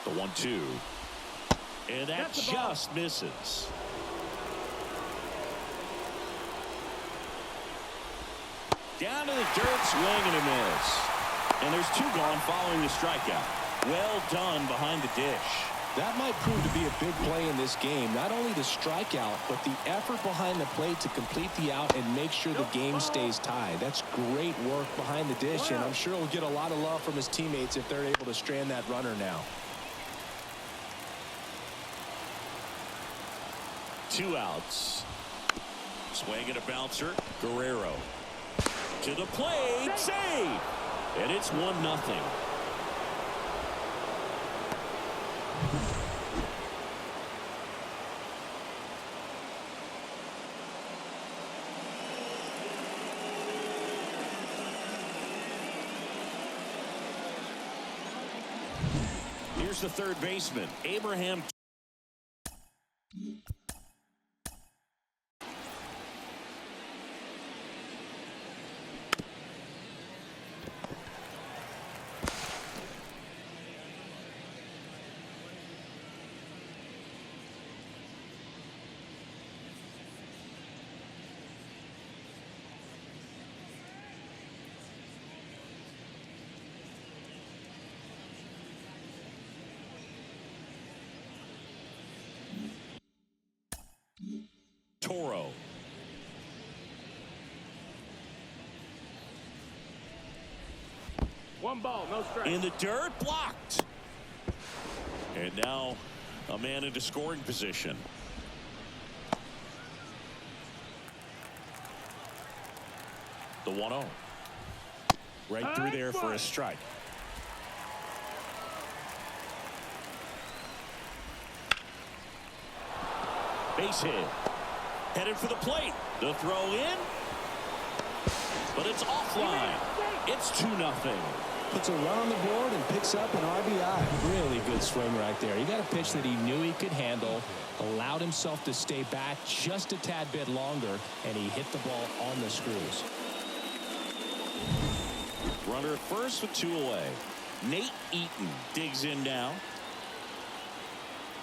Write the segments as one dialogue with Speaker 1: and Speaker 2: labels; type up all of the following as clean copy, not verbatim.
Speaker 1: The 1-2. And that just misses. Down to the dirt, swing and a miss. And there's 2 gone following the strikeout. Well done behind the dish.
Speaker 2: That might prove to be a big play in this game. Not only the strikeout, but the effort behind the plate to complete the out and make sure the game stays tied. That's great work behind the dish, and I'm sure he'll get a lot of love from his teammates if they're able to strand that runner now.
Speaker 1: 2 outs. Swing and a bouncer. Guerrero to the plate, save, and it's 1-0. Here's the third baseman, Abraham. Toro.
Speaker 3: One ball, no strike.
Speaker 1: In the dirt, blocked. And now a man into scoring position. The 1-0. Right through there for a strike. Base hit. Headed for the plate. The throw in. But it's offline. It's 2-0.
Speaker 2: Puts a run on the board and picks up an RBI. Really good swing right there. He got a pitch that he knew he could handle, allowed himself to stay back just a tad bit longer, and he hit the ball on the screws.
Speaker 1: Runner at first with 2 away. Nate Eaton digs in now.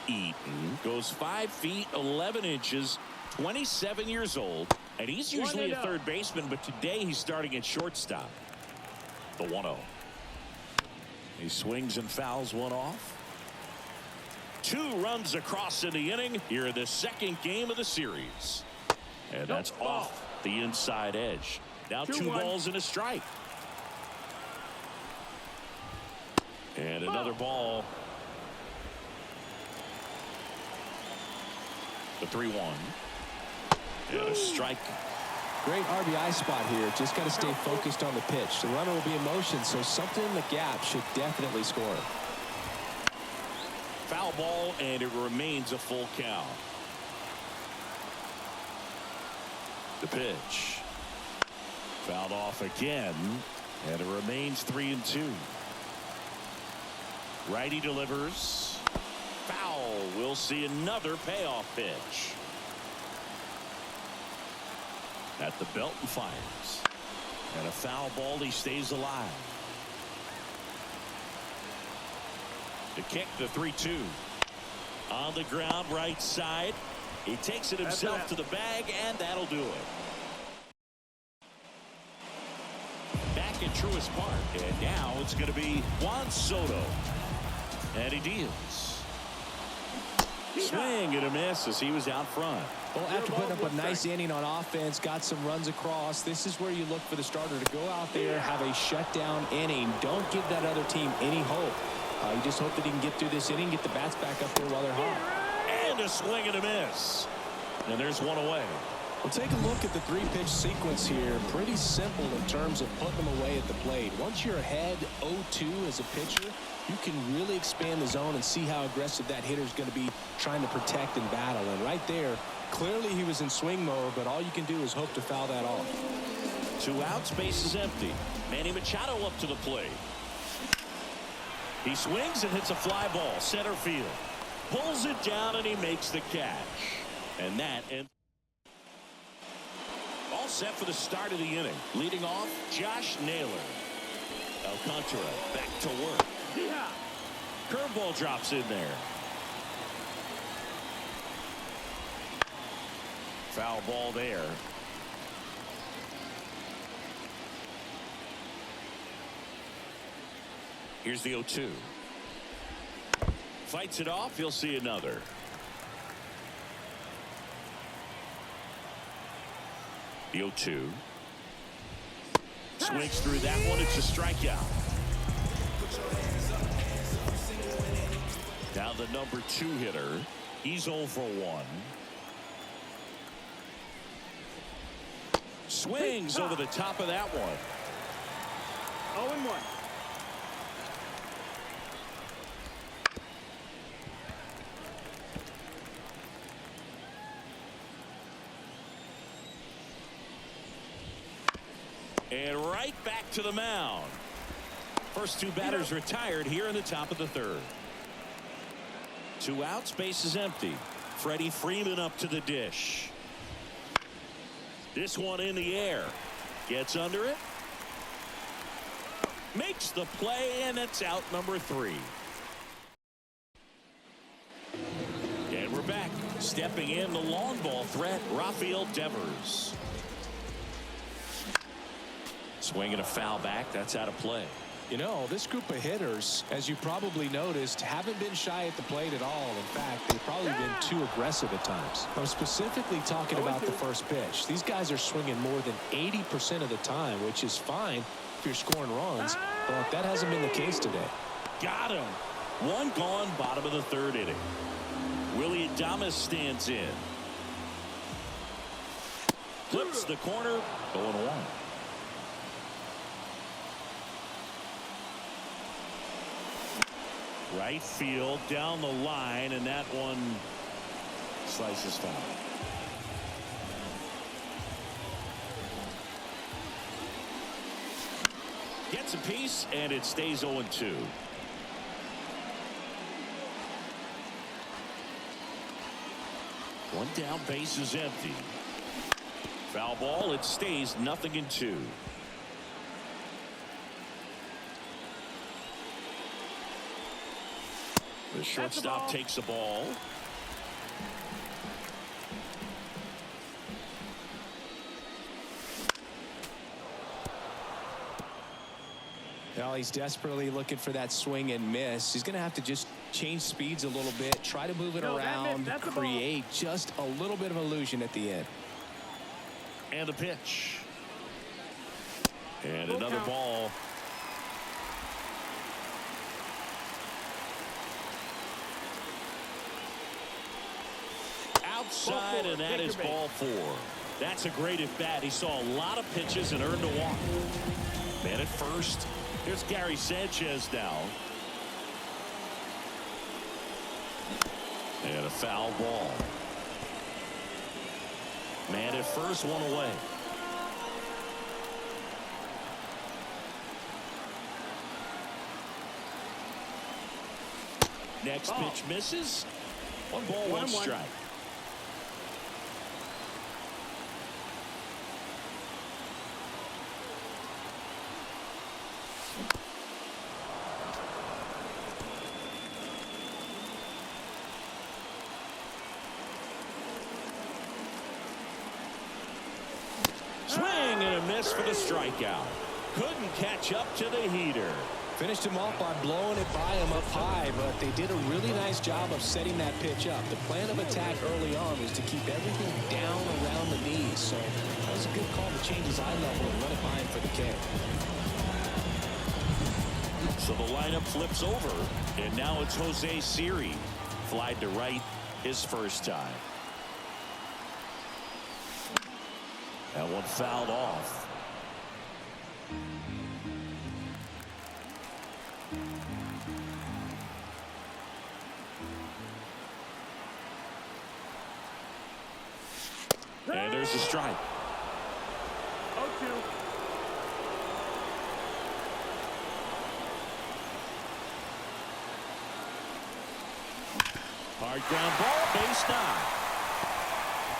Speaker 1: Eaton goes 5 feet 11 inches, 27 years old, and he's usually a third baseman, but today he's starting at shortstop. The 1-0. He swings and fouls one off. 2 runs across in the inning here in the second game of the series. And that's off the inside edge. Now 2 balls and a strike. And another ball. The 3-1. And a strike.
Speaker 2: Great RBI spot here. Just got to stay focused on the pitch. The runner will be in motion, so something in the gap should definitely score.
Speaker 1: Foul ball, and it remains a full count. The pitch. Fouled off again, and it remains 3-2. Righty delivers. Foul. We'll see another payoff pitch. At the belt and fires. And a foul ball. He stays alive. The kick, the 3-2. On the ground, right side. He takes it himself to the bag, and that'll do it. Back at Truist Park. And now it's going to be Juan Soto. And he deals. Swing and a miss as he was out front.
Speaker 2: Well, after putting up a nice inning on offense, got some runs across, this is where you look for the starter to go out there, have a shutdown inning. Don't give that other team any hope. You just hope that he can get through this inning, get the bats back up there while they're hot.
Speaker 1: And a swing and a miss. And there's one away.
Speaker 2: Well, take a look at the 3-pitch sequence here. Pretty simple in terms of putting them away at the plate. Once you're ahead 0-2 as a pitcher, you can really expand the zone and see how aggressive that hitter is going to be trying to protect and battle. And right there, clearly he was in swing mode, but all you can do is hope to foul that off.
Speaker 1: 2 outs, base is empty. Manny Machado up to the plate. He swings and hits a fly ball, center field. Pulls it down and he makes the catch. And that ends. All set for the start of the inning. Leading off, Josh Naylor. Alcantara back to work. Curveball drops in there. Foul ball there. Here's the 0-2. Fights it off. He'll see another. The 0-2. Swings through that one. It's a strikeout. Now the number 2 hitter. He's 0 for 1. Swings over the top of that one.
Speaker 3: 0-1.
Speaker 1: And right back to the mound. First 2 batters retired here in the top of the 3rd. 2 outs, base is empty. Freddie Freeman up to the dish. This one in the air. Gets under it. Makes the play, and it's out number 3. And we're back. Stepping in the long ball threat, Rafael Devers. Swinging a foul back. That's out of play.
Speaker 2: You know, this group of hitters, as you probably noticed, haven't been shy at the plate at all. In fact, they've probably been too aggressive at times. I'm specifically talking about the first pitch. These guys are swinging more than 80% of the time, which is fine if you're scoring runs. But that hasn't been the case today.
Speaker 1: Got him. 1 gone, bottom of the 3rd inning. Willie Adames stands in. Flips the corner, 0-1. Right field down the line, and that one slices foul. Gets a piece, and it stays 0-2. One down, base is empty. Foul ball, it stays 0-2. The shortstop takes the ball.
Speaker 2: Well, he's desperately looking for that swing and miss. He's going to have to just change speeds a little bit, try to move it around, create just a little bit of illusion at the end.
Speaker 1: And a pitch. And another ball. Outside, and that is ball 4. That's a great at bat. He saw a lot of pitches and earned a walk. Man at first. Here's Gary Sanchez now. And a foul ball. Man at first, 1 away. Next pitch misses. 1 ball, 1 strike. Swing and a miss for the strikeout. Couldn't catch up to the heater.
Speaker 2: Finished him off by blowing it by him up high, but they did a really nice job of setting that pitch up. The plan of attack early on was to keep everything down around the knees, so that was a good call to change his eye level and run it by him for the K.
Speaker 1: So the lineup flips over, and now it's Jose Siri. Flied to right his first time. That one fouled off. And there's a strike.
Speaker 3: 0-2.
Speaker 1: Hard ground ball, base knock.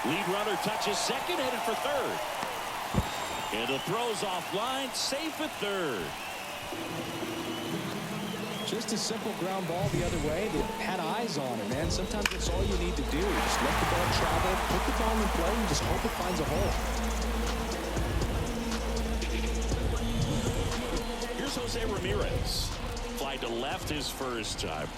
Speaker 1: Lead runner touches second, headed for third. And the throw's offline, safe at third.
Speaker 2: Just a simple ground ball the other way that had eyes on it, man. Sometimes that's all you need to do. Just let the ball travel, put the ball in play, and just hope it finds a hole.
Speaker 1: Here's Jose Ramirez. Fly to left his first time.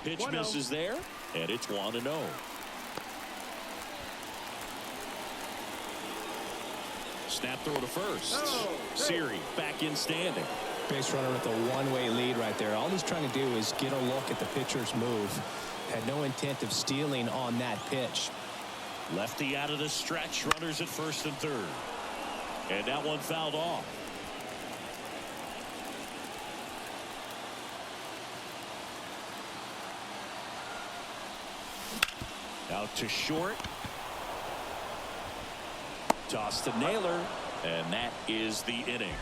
Speaker 1: Pitch
Speaker 3: 1-0.
Speaker 1: misses there, and it's 1-0. Snap throw to first. Siri back in standing.
Speaker 2: Base runner with a one-way lead right there. All he's trying to do is get a look at the pitcher's move. Had no intent of stealing on that pitch.
Speaker 1: Lefty out of the stretch. Runners at first and third. And that one fouled off. Out to short. Toss to Naylor. And that is the inning.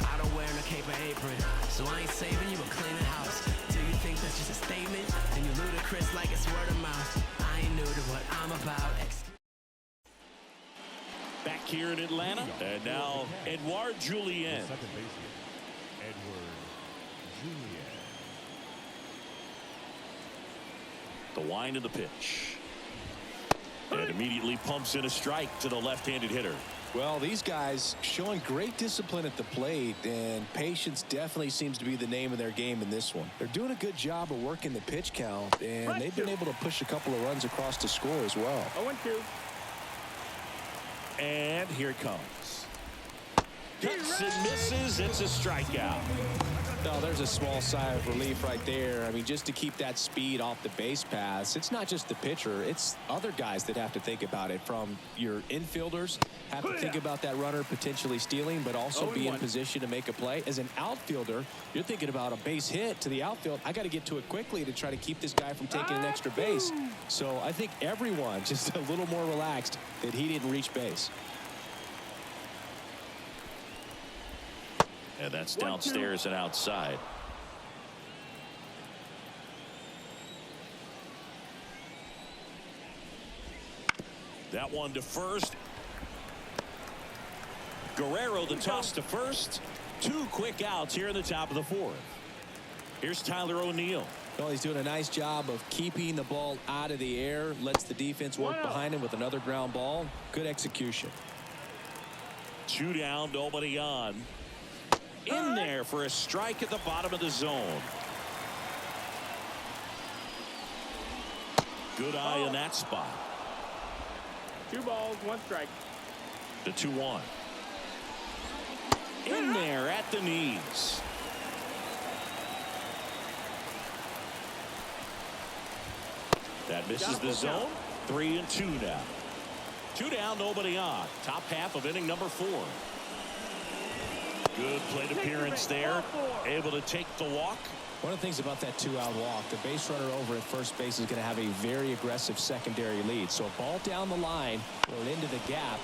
Speaker 4: I don't wear no cape or apron, so I ain't saving you a cleaning house. Do you think that's just a statement? Then you ludicrous like it's word of mouth. I ain't new to what I'm about.
Speaker 1: Back here in Atlanta. And now Edouard Julien.
Speaker 5: Second baseman, Edouard Julien.
Speaker 1: The wind of the pitch. And immediately pumps in a strike to the left-handed hitter.
Speaker 2: Well, these guys showing great discipline at the plate, and patience definitely seems to be the name of their game in this one. They're doing a good job of working the pitch count, and they've been able to push a couple of runs across to score as well.
Speaker 3: 0-2.
Speaker 1: And here it comes. Cuts and misses. It's a strikeout.
Speaker 2: Oh, there's a small sigh of relief right there. I mean, just to keep that speed off the base paths. It's not just the pitcher. It's other guys that have to think about it. From your infielders have to think about that runner potentially stealing, but also be in position to make a play. As an outfielder, you're thinking about a base hit to the outfield. I got to get to it quickly to try to keep this guy from taking an extra base. So I think everyone just a little more relaxed that he didn't reach base.
Speaker 1: And that's downstairs and outside. That one to first. Guerrero the toss to first. Two quick outs here in the top of the fourth. Here's Tyler O'Neill.
Speaker 2: Well, he's doing a nice job of keeping the ball out of the air. Lets the defense work behind him with another ground ball. Good execution.
Speaker 1: 2 down, nobody on. In there for a strike at the bottom of the zone. Good eye in that spot.
Speaker 3: 2 balls, 1 strike.
Speaker 1: The 2-1. In there at the knees. That misses the zone. 3-2 now. 2 down, nobody on. Top half of inning number 4. Good plate appearance there. Able to take the walk.
Speaker 2: One of the things about that 2-out walk, the base runner over at first base is going to have a very aggressive secondary lead. So a ball down the line or into the gap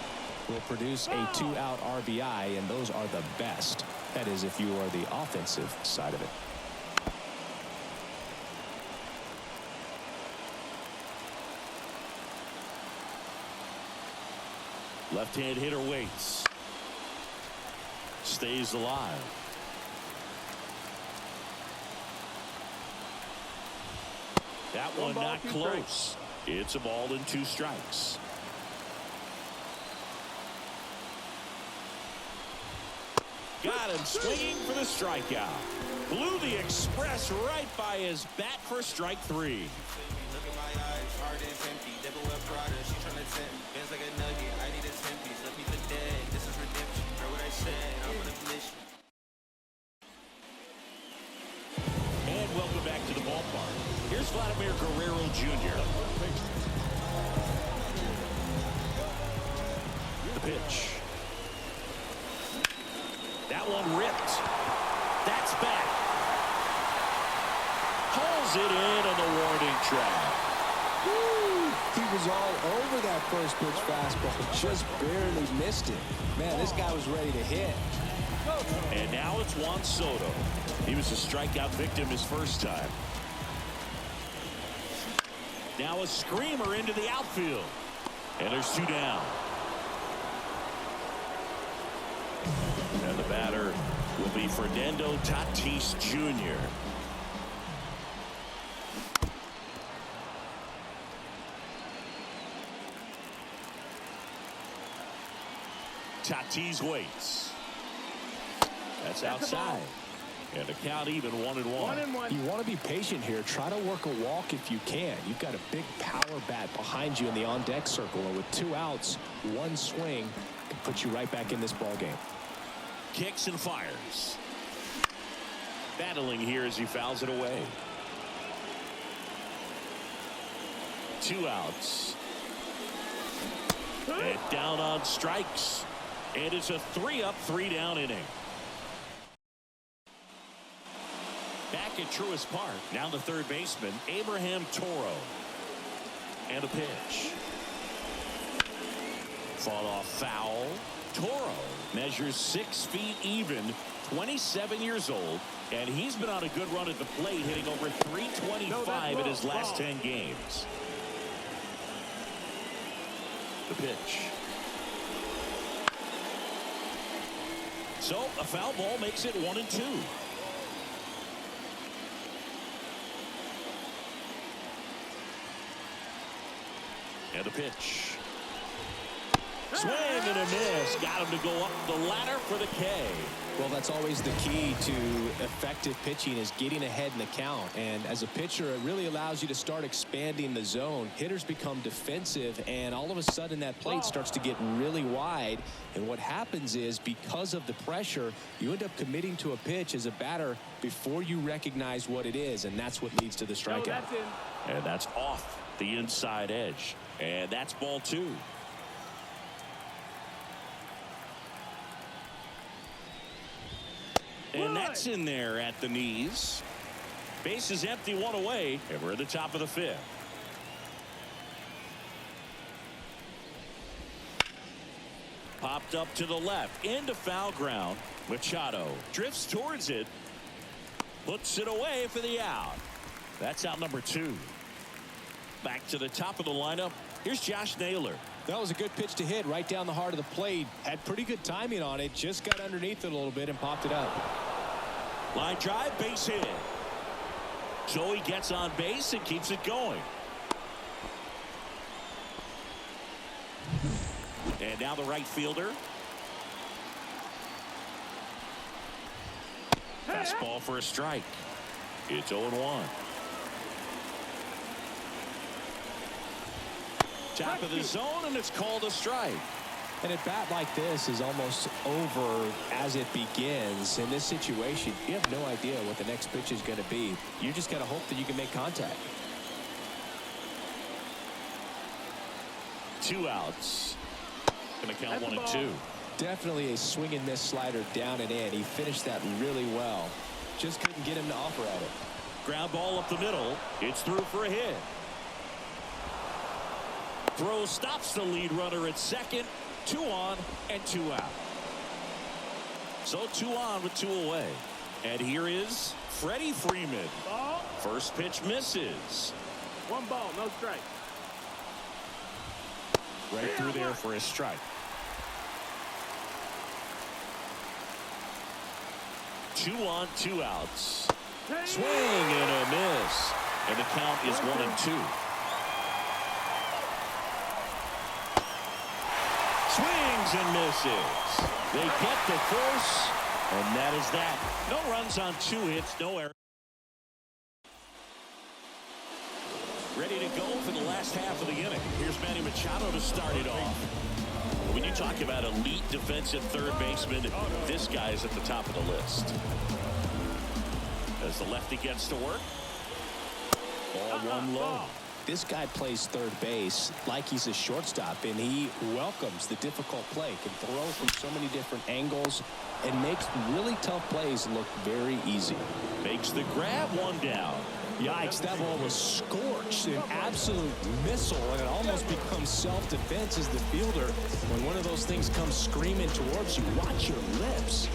Speaker 2: will produce a 2-out RBI, and those are the best. That is, if you are the offensive side of it.
Speaker 1: Left-hand hitter waits. Stays alive. That one not close. It's a ball and 2 strikes. Got him swinging for the strikeout. Blew the express right by his bat for strike 3. And welcome back to the ballpark. Here's Vladimir Guerrero Jr. The pitch. That one ripped. That's back. Pulls it in on the warning track.
Speaker 2: He was all over that first pitch fastball. Just barely missed it. Man, this guy was ready to hit.
Speaker 1: And now it's Juan Soto. He was a strikeout victim his first time. Now a screamer into the outfield. And there's 2 down. will be Fernando Tatis Jr. Tatis waits. That's outside. And the count even 1-1.
Speaker 3: 1-1.
Speaker 2: You want to be patient here. Try to work a walk if you can. You've got a big power bat behind you in the on-deck circle. And with 2 outs, 1 swing can put you right back in this ball game.
Speaker 1: Kicks and fires. Battling here as he fouls it away. 2 outs. And down on strikes. And it's a 3-up, 3-down inning. Back at Truist Park. Now the third baseman, Abraham Toro. And a pitch. Fought off foul. Toro measures 6 feet even, 27 years old, and he's been on a good run at the plate, hitting over 325 in his last 10 games. The pitch. So a foul ball makes it 1-2. And a pitch. Swing and a miss. Got him to go up the ladder for the K.
Speaker 2: Well, that's always the key to effective pitching, is getting ahead in the count. And as a pitcher, it really allows you to start expanding the zone. Hitters become defensive, and all of a sudden that plate starts to get really wide. And what happens is, because of the pressure, you end up committing to a pitch as a batter before you recognize what it is, and that's what leads to the strikeout.
Speaker 1: And that's off the inside edge. And that's ball 2. And that's in there at the knees. Base is empty, 1 away, and we're at the top of the 5th. Popped up to the left, into foul ground. Machado drifts towards it, puts it away for the out. That's out number 2. Back to the top of the lineup. Here's Josh Naylor.
Speaker 2: That was a good pitch to hit right down the heart of the plate. Had pretty good timing on it. Just got underneath it a little bit and popped it up.
Speaker 1: Line drive, base hit. So he gets on base and keeps it going. And now the right fielder. Fastball for a strike. It's 0-1. Top of the zone, and it's called a strike.
Speaker 2: And a bat like this is almost over as it begins. In this situation, you have no idea what the next pitch is going to be. You just got to hope that you can make contact.
Speaker 1: 2 outs. Going to count 1-2.
Speaker 2: Definitely a swing and miss slider down and in. He finished that really well. Just couldn't get him to offer at it.
Speaker 1: Ground ball up the middle. It's through for a hit. Throw stops the lead runner at second. 2 on and 2 out. So 2 on with 2 away. And here is Freddie Freeman.
Speaker 3: Ball.
Speaker 1: First pitch misses.
Speaker 3: 1 ball, no strike.
Speaker 1: Right through there for a strike. 2 on, 2 outs. Swing and a miss. And the count is 1-2. Swings and misses. They get the force, and that is that. No runs on 2 hits, no errors. Ready to go for the last half of the inning. Here's Manny Machado to start it off. When you talk about elite defensive third baseman, this guy is at the top of the list. As the lefty gets to work. Ball 1 low.
Speaker 2: This guy plays third base like he's a shortstop, and he welcomes the difficult play, can throw from so many different angles, and makes really tough plays look very easy.
Speaker 1: Makes the grab, 1 down.
Speaker 2: Yikes, that ball was scorched, an absolute missile, and it almost becomes self-defense as the fielder. When one of those things comes screaming towards you, watch your lips.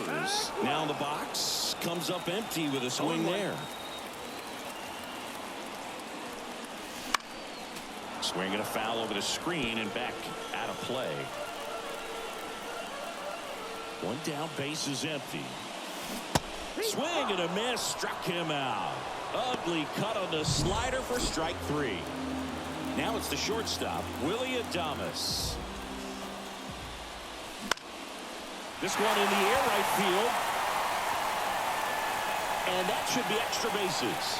Speaker 1: Devers now in the box. Comes up empty with a swing there. Swing and a foul over the screen and back out of play. One down, base is empty. Swing and a miss, struck him out. Ugly cut on the slider for strike 3. Now it's the shortstop, Willie Adames. This one in the air, right field. And that should be extra bases.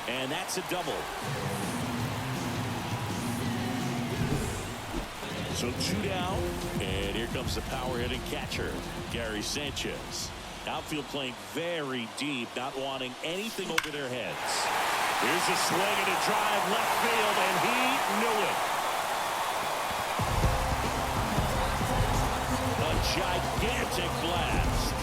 Speaker 1: And that's a double. So 2 down. And here comes the power hitting catcher, Gary Sanchez. Outfield playing very deep, not wanting anything over their heads. Here's a swing and a drive left field, and he knew it. A gigantic blast.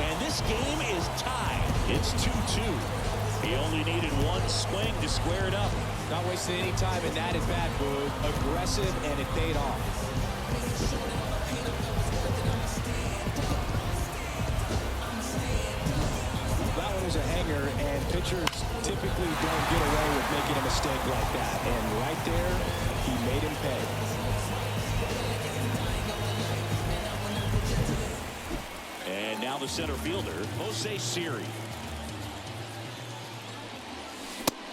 Speaker 1: And this game is tied. It's 2-2. He only needed one swing to square it up.
Speaker 2: Not wasting any time in that at-bat, Boog. Aggressive, and it paid off. That one was a hanger, and pitchers typically don't get away with making a mistake like that. And right there, he made him pay.
Speaker 1: And now the center fielder, Jose Siri.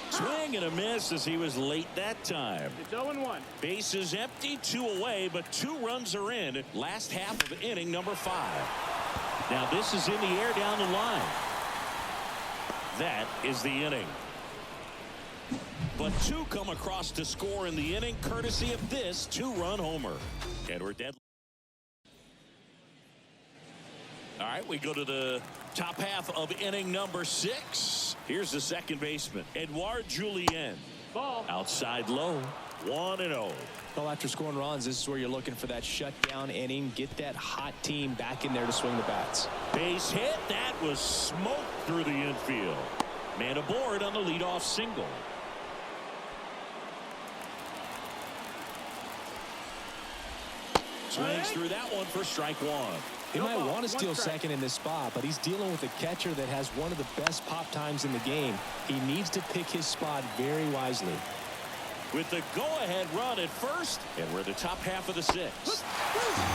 Speaker 1: Swing and a miss as he was late that time.
Speaker 3: It's 0-1.
Speaker 1: Base is empty, 2 away, but 2 runs are in. Last half of inning number 5. Now this is in the air down the line. That is the inning. But 2 come across to score in the inning, courtesy of this 2-run homer. And we're dead. All right, we go to the top half of inning number 6. Here's the second baseman, Edouard Julien.
Speaker 3: Ball.
Speaker 1: Outside low, 1-0.
Speaker 2: Well, after scoring runs, this is where you're looking for that shutdown inning. Get that hot team back in there to swing the bats.
Speaker 1: Base hit. That was smoked through the infield. Man aboard on the leadoff single. Swings through that one for strike 1.
Speaker 2: He might want to steal second in this spot, but he's dealing with a catcher that has one of the best pop times in the game. He needs to pick his spot very wisely.
Speaker 1: With the go-ahead run at first, and we're in the top half of the 6th.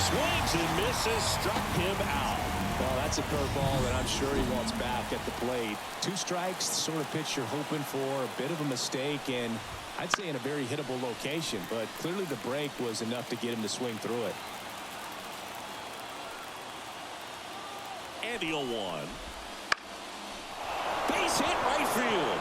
Speaker 1: Swings and misses, struck him out.
Speaker 2: Well, that's a curveball that I'm sure he wants back at the plate. 2 strikes, the sort of pitch you're hoping for, a bit of a mistake, and I'd say in a very hittable location, but clearly the break was enough to get him to swing through it.
Speaker 1: And the 0-1. Base hit right field.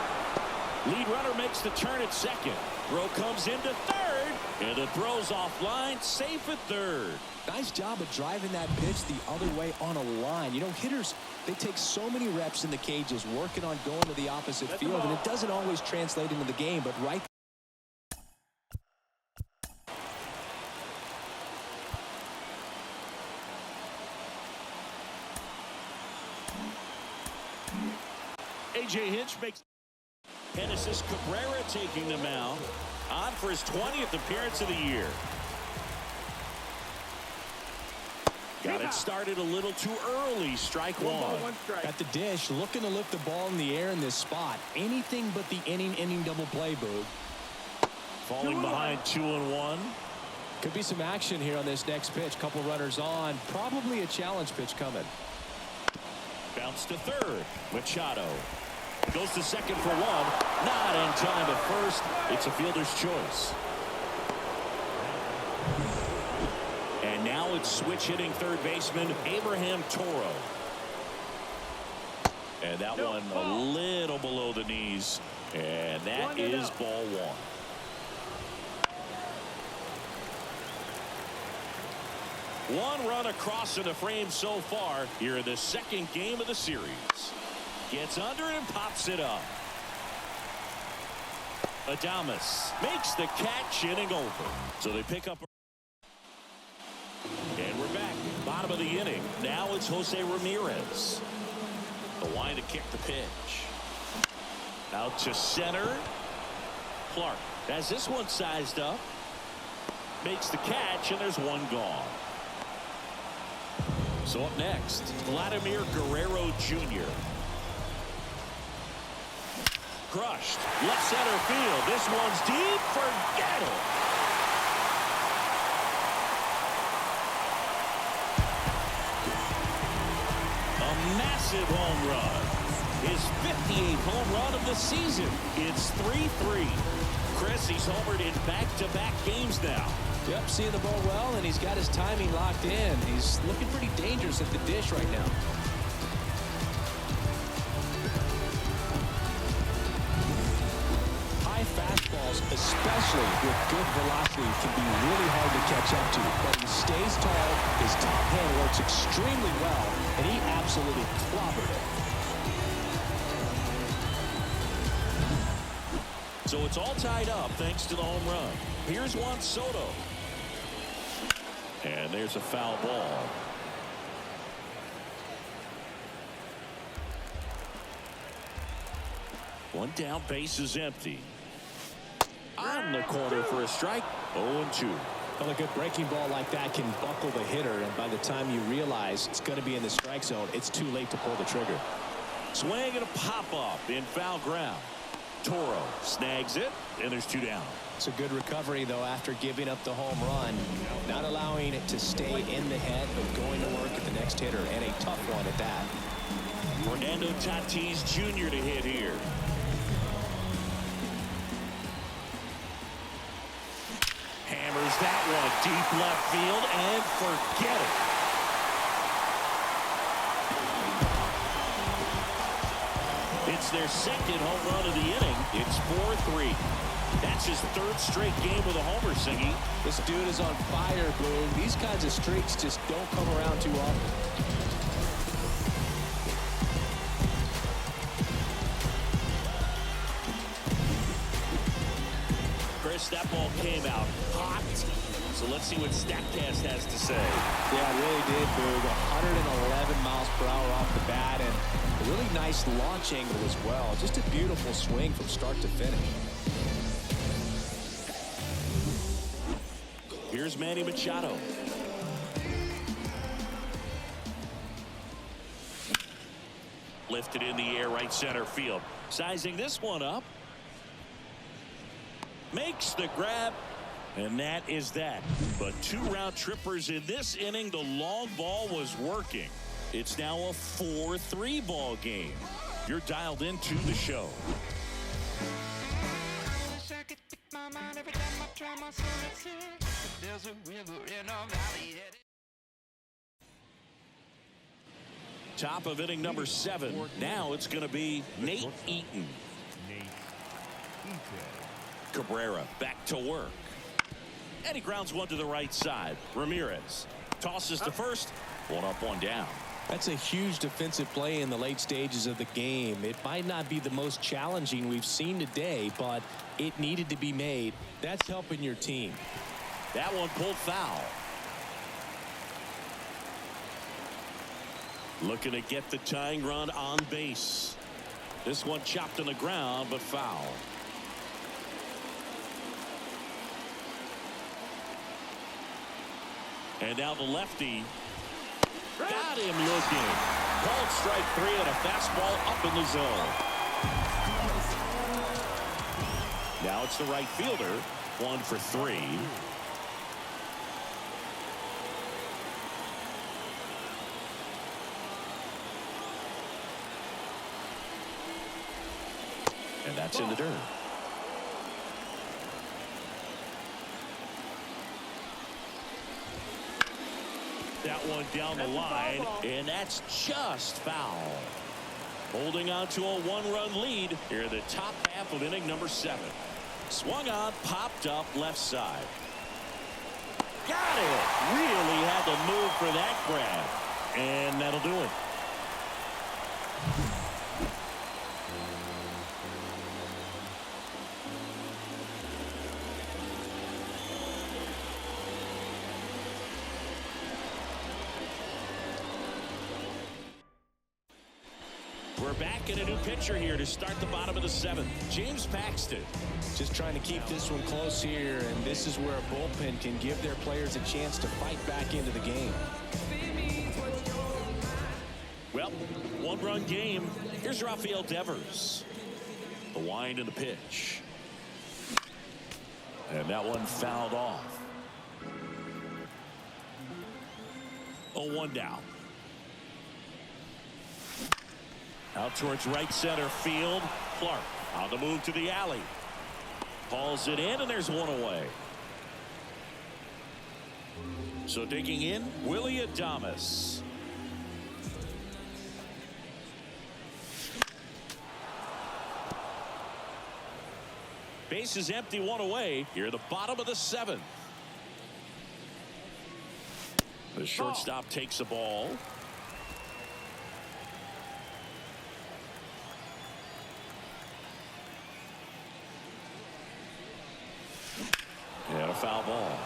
Speaker 1: Lead runner makes the turn at second. Throw comes into third, and the throw's offline, safe at third.
Speaker 2: Nice job of driving that pitch the other way on a line. You know, hitters, they take so many reps in the cages working on going to the opposite field, and it doesn't always translate into the game, but right.
Speaker 1: A.J. Hinch makes. Genesis Cabrera taking the mound, on for his 20th appearance of the year. Got it started a little too early. Strike 1.
Speaker 3: 1 ball, 1 strike.
Speaker 2: At the dish, looking to lift the ball in the air in this spot. Anything but the inning double play, Boog.
Speaker 1: Falling behind 2-1.
Speaker 2: Could be some action here on this next pitch. Couple runners on. Probably a challenge pitch coming.
Speaker 1: Bounce to third. Machado goes to second for 1. Not in time at first. It's a fielder's choice. And now it's switch hitting third baseman Abraham Toro. And that one a little below the knees. And that is ball 1. One run across in the frame so far here in the second game of the series. Gets under and pops it up. Adames makes the catch, inning over. So they pick up. And we're back. Bottom of the inning. Now it's Jose Ramirez. The line to kick the pitch. Out to center. Clark has this one sized up. Makes the catch, and there's one gone. So up next, Vladimir Guerrero Jr. Crushed. Left center field. This one's deep. Forget it. A massive home run. His 58th home run of the season. It's 3-3. Chris, he's homered in back-to-back games now.
Speaker 2: Yep, seeing the ball well, and he's got his timing locked in. He's looking pretty dangerous at the dish right now. High fastballs, especially with good velocity, can be really hard to catch up to. But he stays tall, his top hand works extremely well, and he absolutely clobbered it.
Speaker 1: So it's all tied up thanks to the home run. Here's Juan Soto. And there's a foul ball. One down, base is empty. On the corner for a strike. 0-2.
Speaker 2: Well, a good breaking ball like that can buckle the hitter, and by the time you realize it's going to be in the strike zone, it's too late to pull the trigger.
Speaker 1: Swing and a pop-up in foul ground. Toro snags it, and there's 2 down.
Speaker 2: It's a good recovery, though, after giving up the home run. Not allowing it to stay in the head, but going to work at the next hitter, and a tough one at that.
Speaker 1: Fernando Tatis Jr. to hit here. Hammers that one deep left field, and forget it. It's their second home run of the inning. It's 4-3. That's his 3rd straight game with a homer, Singy.
Speaker 2: This dude is on fire, Boone. These kinds of streaks just don't come around too often.
Speaker 1: Chris, that ball came out hot. So let's see what StatCast has to say.
Speaker 2: Yeah, it really did, Boog. 111 miles per hour off the bat, and a really nice launch angle as well. Just a beautiful swing from start to finish.
Speaker 1: Here's Manny Machado. Lifted in the air, right center field. Sizing this one up. Makes the grab. And that is that. But 2 round trippers in this inning. The long ball was working. It's now a 4-3 ball game. You're dialed into the show. Top of inning number 7. Now it's going to be Nate Eaton. Cabrera back to work. And he grounds one to the right side. Ramirez tosses to first. 1 up, 1 down.
Speaker 2: That's a huge defensive play in the late stages of the game. It might not be the most challenging we've seen today, but it needed to be made. That's helping your team.
Speaker 1: That one pulled foul. Looking to get the tying run on base. This one chopped on the ground, but foul. And now the lefty. Got him looking. Called strike 3 and a fastball up in the zone. Now it's the right fielder. 1 for 3. And that's in the dirt. That one down the line, and that's just foul. Holding on to a 1-run lead here in the top half of inning number 7. Swung on, popped up left side. Got it. Really had to move for that grab, and that'll do it. We're back in a new pitcher here to start the bottom of the 7th. James Paxton.
Speaker 2: Just trying to keep this one close here, and this is where a bullpen can give their players a chance to fight back into the game.
Speaker 1: run game. Here's Rafael Devers. The wind and the pitch. And that one fouled off. 0-1 down. Out towards right center field. Clark on the move to the alley. Hauls it in, and there's one away. So digging in, Willie Adames. Base is empty, one away. Here at the bottom of the 7th. The shortstop takes the ball. And a foul ball.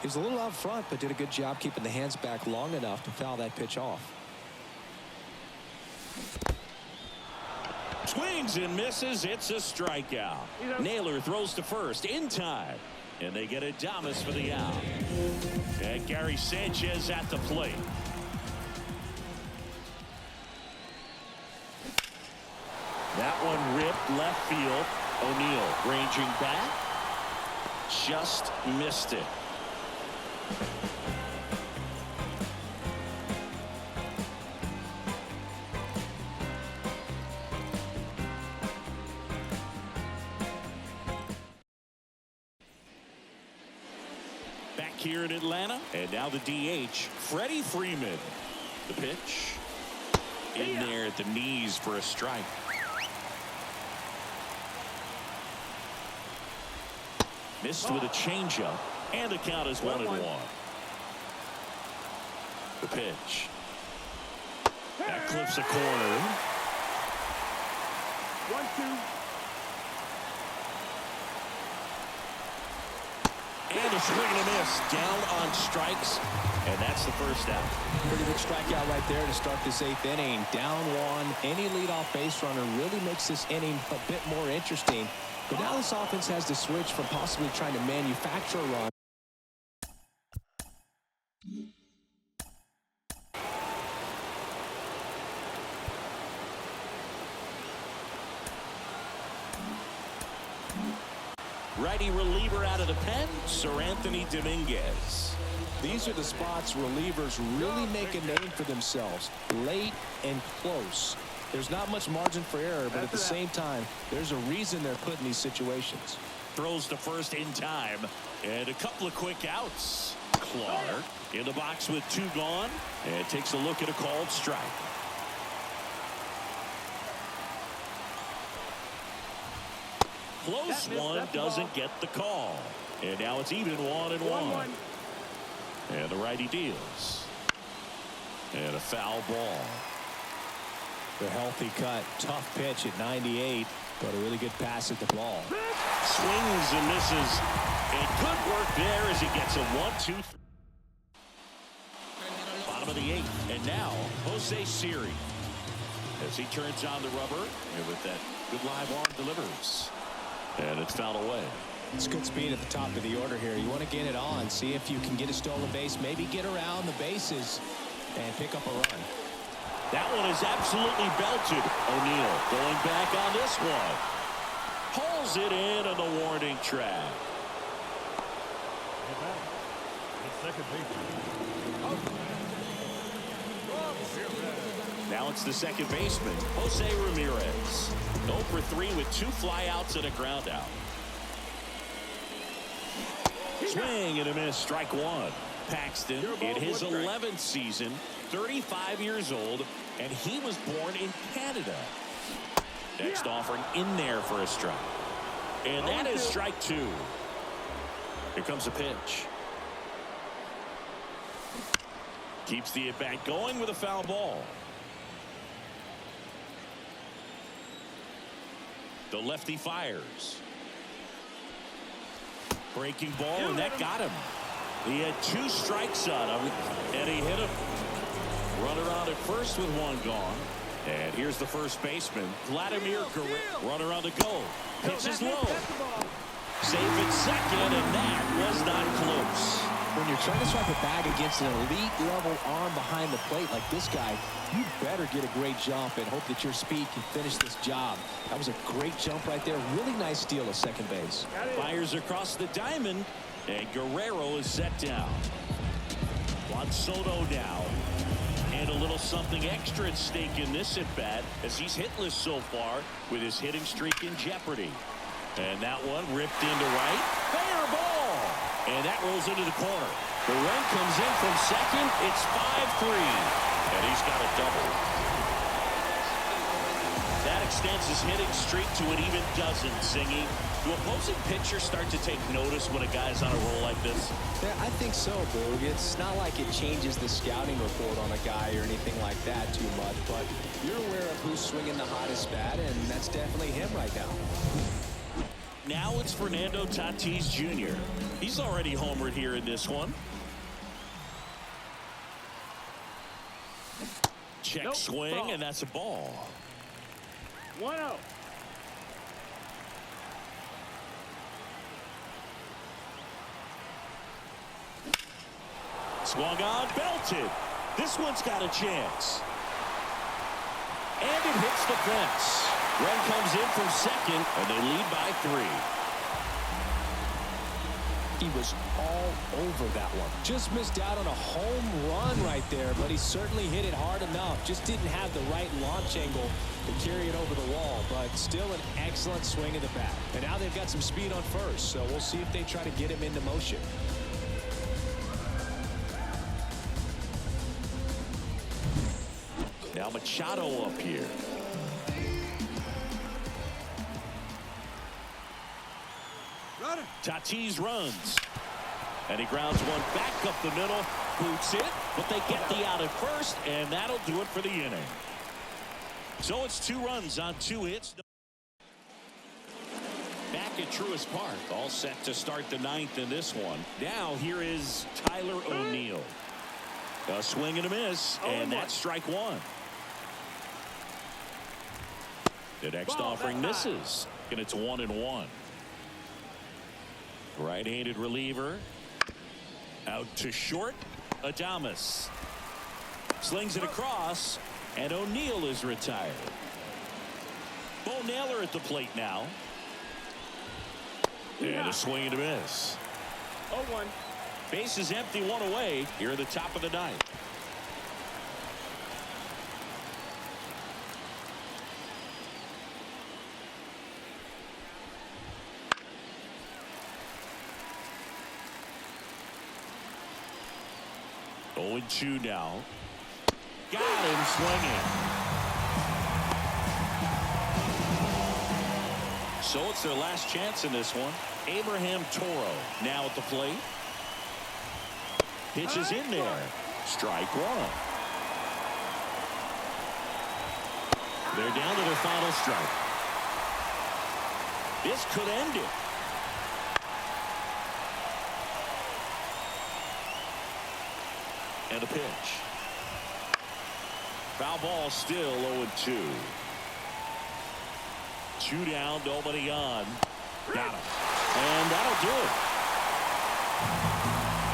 Speaker 2: He was a little out front, but did a good job keeping the hands back long enough to foul that pitch off.
Speaker 1: Swings and misses. It's a strikeout. Naylor throws to first in time. And they get Adames for the out. And Gary Sanchez at the plate. That one ripped left field. O'Neill ranging back. Just missed it. Back here in Atlanta, and now the DH, Freddie Freeman. The pitch in there at the knees for a strike. Missed with a changeup, and the count is 1-1. The pitch. That clips a corner.
Speaker 3: 1-2.
Speaker 1: And a swing and a miss. Down on strikes, and that's the first out.
Speaker 2: Pretty big strikeout right there to start this 8th inning. Down one. Any leadoff base runner really makes this inning a bit more interesting. But now this offense has to switch from possibly trying to manufacture a run.
Speaker 1: Righty reliever out of the pen, Sir Anthony Dominguez.
Speaker 2: These are the spots relievers really make a name for themselves. Late and close. There's not much margin for error, but at the same time, there's a reason they're put in these situations.
Speaker 1: Throws to first in time, and a couple of quick outs. Clark in the box with 2 gone, and takes a look at a called strike. Close one, doesn't get the call. And now it's even 1-1. And the righty deals. And a foul ball.
Speaker 2: The healthy cut. Tough pitch at 98, but a really good pass at the ball.
Speaker 1: Swings and misses. And good work there as he gets a 1-2. Bottom of the 8th. And now, Jose Siri. As he turns on the rubber. And with that good live arm delivers. And it's fouled away.
Speaker 2: It's good speed at the top of the order here. You want to get it on. See if you can get a stolen base. Maybe get around the bases and pick up a run.
Speaker 1: That one is absolutely belted. O'Neill going back on this one. Hauls it in on the warning track.
Speaker 5: Second baseman.
Speaker 1: Now it's the second baseman, Jose Ramirez. 0 for 3 with 2 flyouts and a ground out. Swing and a miss, strike 1. Paxton in his 11th season, 35 years old, and he was born in Canada. Next offering in there for a strike. And that is strike 2. Here comes a pitch. Keeps the at-bat going with a foul ball. The lefty fires. Breaking ball, and that got him. He had 2 strikes on him, and he hit him. Runner on at first with 1 gone. And here's the first baseman, Vladimir Guerrero. Runner on the go. Pitch is low. Safe at second, and that was not close.
Speaker 2: When you're trying to strike a bag against an elite level arm behind the plate like this guy, you better get a great jump and hope that your speed can finish this job. That was a great jump right there. Really nice steal at second base.
Speaker 1: Fires across the diamond, and Guerrero is set down. Juan Soto now. And a little something extra at stake in this at-bat as he's hitless so far with his hitting streak in jeopardy. And that one ripped into right. Fair ball. And that rolls into the corner. The run comes in from second. It's 5-3. And he's got a double. That extends his hitting streak to an even dozen, Singy. Do opposing pitchers start to take notice when a guy's on a roll like this?
Speaker 2: Yeah, I think so, Boog. It's not like it changes the scouting report on a guy or anything like that too much, but you're aware of who's swinging the hottest bat, and that's definitely him right now.
Speaker 1: Now it's Fernando Tatis Jr. He's already homered here in this one. Check swing, ball. And that's a ball.
Speaker 3: 1-0.
Speaker 1: Swung on, belted. This one's got a chance. And it hits the fence. Run comes in from second, and they lead by 3.
Speaker 2: He was all over that one. Just missed out on a home run right there, but he certainly hit it hard enough. Just didn't have the right launch angle to carry it over the wall, but still an excellent swing of the bat. And now they've got some speed on first, so we'll see if they try to get him into motion.
Speaker 1: Now Machado up here. Tatis runs. And he grounds one back up the middle. Boots it, but they get the out at first, and that'll do it for the inning. So it's 2 runs on 2 hits. Back at Truist Park, all set to start the 9th in this one. Now here is Tyler O'Neill. A swing and a miss, and that's strike 1. The next offering misses, and it's 1-1. Right-handed reliever. Out to short. Adames. Slings it across, and O'Neill is retired. Bo Naylor at the plate now. And a swing and a miss.
Speaker 3: 0-1.
Speaker 1: Base is empty, 1 away here at the top of the 9th. Oh, 0-2 now. Got him swinging. So it's their last chance in this one. Abraham Toro now at the plate. Pitches in there. Strike 1. They're down to their final strike. This could end it. And a pitch. Foul ball, still 0-2. 2 down, nobody on. Got him. And that'll do it.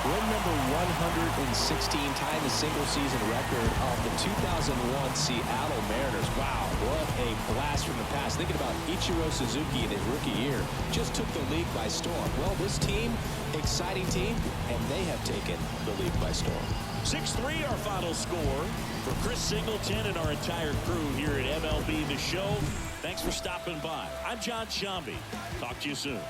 Speaker 2: Run number 116, tying the single-season record of the 2001 Seattle Mariners. Wow, what a blast from the past. Thinking about Ichiro Suzuki in his rookie year, just took the league by storm. Well, this team, exciting team, and they have taken the league by storm.
Speaker 1: 6-3 our final score. For Chris Singleton and our entire crew here at MLB The Show, thanks for stopping by. I'm John Shambi. Talk to you soon.